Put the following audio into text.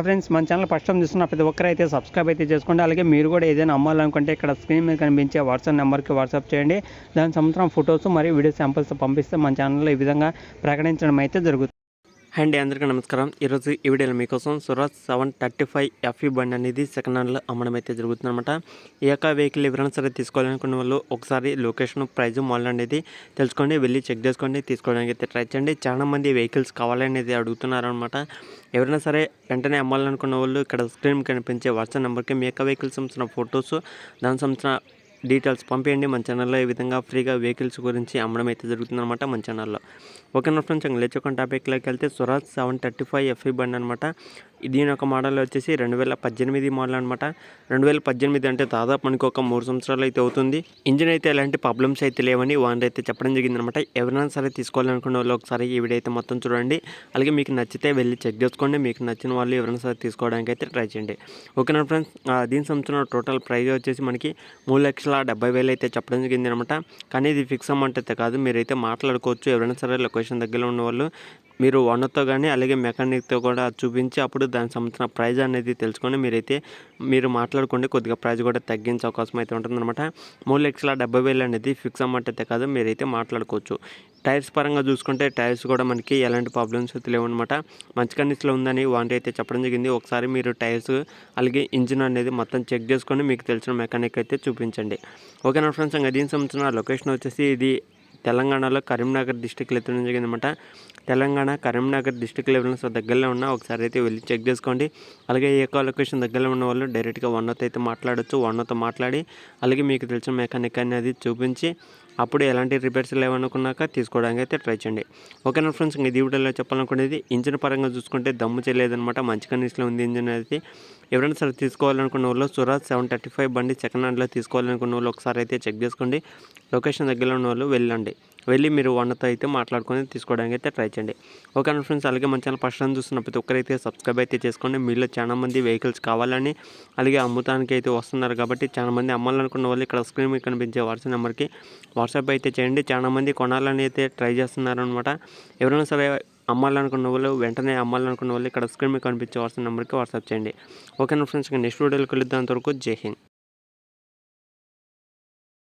Friends మన channel first time చూస్తున్న ప్రతి ఒక్కరు అయితే సబ్స్క్రైబ్ అయితే చేసుకోండి. అలాగే మీరు కూడా ఏదైనా అమ్మాలనుకుంటే ఇక్కడ స్క్రీన్ మీద కనిపించే వాట్సాప్ నెంబర్కి వాట్సాప్ చేయండి. దాని సంవత్సరం ఫొటోస్ మరియు వీడియో శాంపిల్స్ పంపిస్తే మన ఛానల్లో ఈ విధంగా ప్రకటించడం అయితే జరుగుతుంది. అండి అందరికీ నమస్కారం. ఈరోజు ఈ వీడియోలో మీకోసం స్వరాజ్ 735 ఎఫ్ఈ బండి అనేది సెకండ్ హ్యాండ్లో అమ్మడం అయితే జరుగుతుందన్నమాట. ఈ యొక్క వెహికల్ ఎవరైనా సరే తీసుకోవాలనుకున్న వాళ్ళు ఒకసారి లొకేషన్ ప్రైజ్ మోడల్ అనేది తెలుసుకోండి, వెళ్ళి చెక్ చేసుకోండి, తీసుకోవడానికి అయితే ట్రై చేయండి. చాలా మంది వెహికల్స్ కావాలనేది అడుగుతున్నారు అనమాట. ఎవరైనా సరే వెంటనే అమ్మాలనుకున్న వాళ్ళు ఇక్కడ స్క్రీన్ కనిపించే వాట్సాప్ నెంబర్కి మీ యొక్క వెహికల్ సంబంధించిన ఫొటోస్, దాని సంబంధించిన డీటెయిల్స్ పంపించండి. మన ఛానల్లో ఈ విధంగా ఫ్రీగా వెహికల్స్ గురించి అమ్మడం అయితే జరుగుతుందన్నమాట మన ఛానల్లో. ఓకేనా ఫ్రెండ్స్, ఇంకా లేచుకొని టాపిక్లోకి వెళ్తే స్వరాజ్ 735 ఎఫ్ఈ బండి అనమాట. దీని యొక్క మోడల్ వచ్చేసి 2018 మోడల్ అనమాట. 2018 అంటే దాదాపు మనకి ఒక 3 సంవత్సరాలు అయితే అవుతుంది. ఇంజిన్ అయితే ఎలాంటి ప్రాబ్లమ్స్ అయితే లేవని వాళ్ళు అయితే చెప్పడం జరిగిందనమాట. ఎవరైనా సరే తీసుకోవాలనుకున్న వాళ్ళు ఒకసారి ఈ వీడియో అయితే మొత్తం చూడండి. అలాగే మీకు నచ్చితే వెళ్ళి చెక్ చేసుకోండి. మీకు నచ్చిన వాళ్ళు ఎవరైనా సరే తీసుకోవడానికి అయితే ట్రై చేయండి. ఓకేనా ఫ్రెండ్స్, దీని సంవత్సరం టోటల్ ప్రైస్ వచ్చేసి మనకి 3,70,000 అయితే చెప్పడం జరిగింది అనమాట. కానీ ఇది ఫిక్స్ అమౌంట్ అయితే కాదు, మీరైతే మాట్లాడుకోవచ్చు. ఎవరైనా సరే లొకేషన్ దగ్గరలో ఉన్న వాళ్ళు మీరు ఓనర్తో కానీ అలాగే మెకానిక్తో కూడా చూపించి అప్పుడు దానికి సంబంధించిన ప్రైజ్ అనేది తెలుసుకొని మీరు మాట్లాడుకోండి. కొద్దిగా ప్రైజ్ కూడా తగ్గించే అవకాశం అయితే ఉంటుందన్నమాట. 3,70,000 అనేది ఫిక్స్ అమౌంట్ అయితే కాదు, మీరైతే మాట్లాడుకోవచ్చు. టైర్స్ పరంగా చూసుకుంటే టైర్స్ కూడా మనకి ఎలాంటి ప్రాబ్లమ్స్ అయితే లేవన్నమాట. మంచి కండిషన్లో ఉందని వాంటి అయితే చెప్పడం జరిగింది. ఒకసారి మీరు టైర్స్ అలాగే ఇంజిన్ అనేది మొత్తం చెక్ చేసుకొని మీకు తెలిసిన మెకానిక్ అయితే చూపించండి. ఓకేనా ఫ్రెండ్స్, ఇంకా దీనికి సంబంధించిన లొకేషన్ వచ్చేసి ఇది తెలంగాణలో కరీంనగర్ డిస్టిక్లో అయితే జరిగిందన్నమాట. తెలంగాణ కరీంనగర్ డిస్టిక్ లెవెల్ దగ్గరలో ఉన్న ఒకసారి అయితే వెళ్ళి చెక్ చేసుకోండి. అలాగే ఈ యొక్క లొకేషన్ దగ్గరలో ఉన్న వాళ్ళు డైరెక్ట్గా ఓనర్తో అయితే మాట్లాడచ్చు. ఓనర్తో మాట్లాడి అలాగే మీకు తెలిసిన మెకానిక్ అనేది చూపించి అప్పుడు ఎలాంటి రిపేర్స్ లేవనుకున్నాక తీసుకోవడానికి అయితే ట్రై చేయండి. ఓకేనా ఫ్రెండ్స్, ఇది వీడియోలో చెప్పాలనుకునేది ఇంజిన్ పరంగా చూసుకుంటే దమ్ము చేయలేదన్నమాట. మంచి కండిషన్లో ఉంది ఇంజిన్ అనేది. ఎవరైనా సరే తీసుకోవాలనుకున్న వాళ్ళు స్వరాజ్ 735 బండి సెకండ్ హ్యాండ్లో తీసుకోవాలనుకున్న వాళ్ళు ఒకసారి అయితే చెక్ చేసుకోండి. లొకేషన్ దగ్గరలో ఉన్న వాళ్ళు వెళ్ళి మీరు ఓనర్తో అయితే మాట్లాడుకొని తీసుకోవడానికి అయితే ట్రై చేయండి. ఓకేనా ఫ్రెండ్స్, అలాగే మన ఛానల్ ఫస్ట్ టైం చూస్తున్న ప్రతి ఒక్కరైతే సబ్స్క్రైబ్ అయితే చేసుకోండి. మీలో చాలా మంది వెహికల్స్ కావాలని అలాగే అమ్ముతానికి అయితే వస్తున్నారు కాబట్టి చాలా మంది అమ్మాలనుకున్న వాళ్ళు ఇక్కడ స్క్రీన్ మీద కనిపించే వాట్సాప్ నెంబర్కి వాట్సాప్ అయితే చేయండి. చాలా మంది కొనాలని అయితే ట్రై చేస్తున్నారు అనమాట. ఎవరైనా సరే అమ్మాలనుకున్న వాళ్ళు వెంటనే అమ్మాలనుకున్న వాళ్ళు ఇక్కడ స్క్రీన్ మీద కనిపించే వాట్సాప్ నెంబర్కి వాట్సాప్ చేయండి. ఓకేనా ఫ్రెండ్స్, నెక్స్ట్ వీడియోలో కలుద్దాం. అంతవరకు జై హింద్.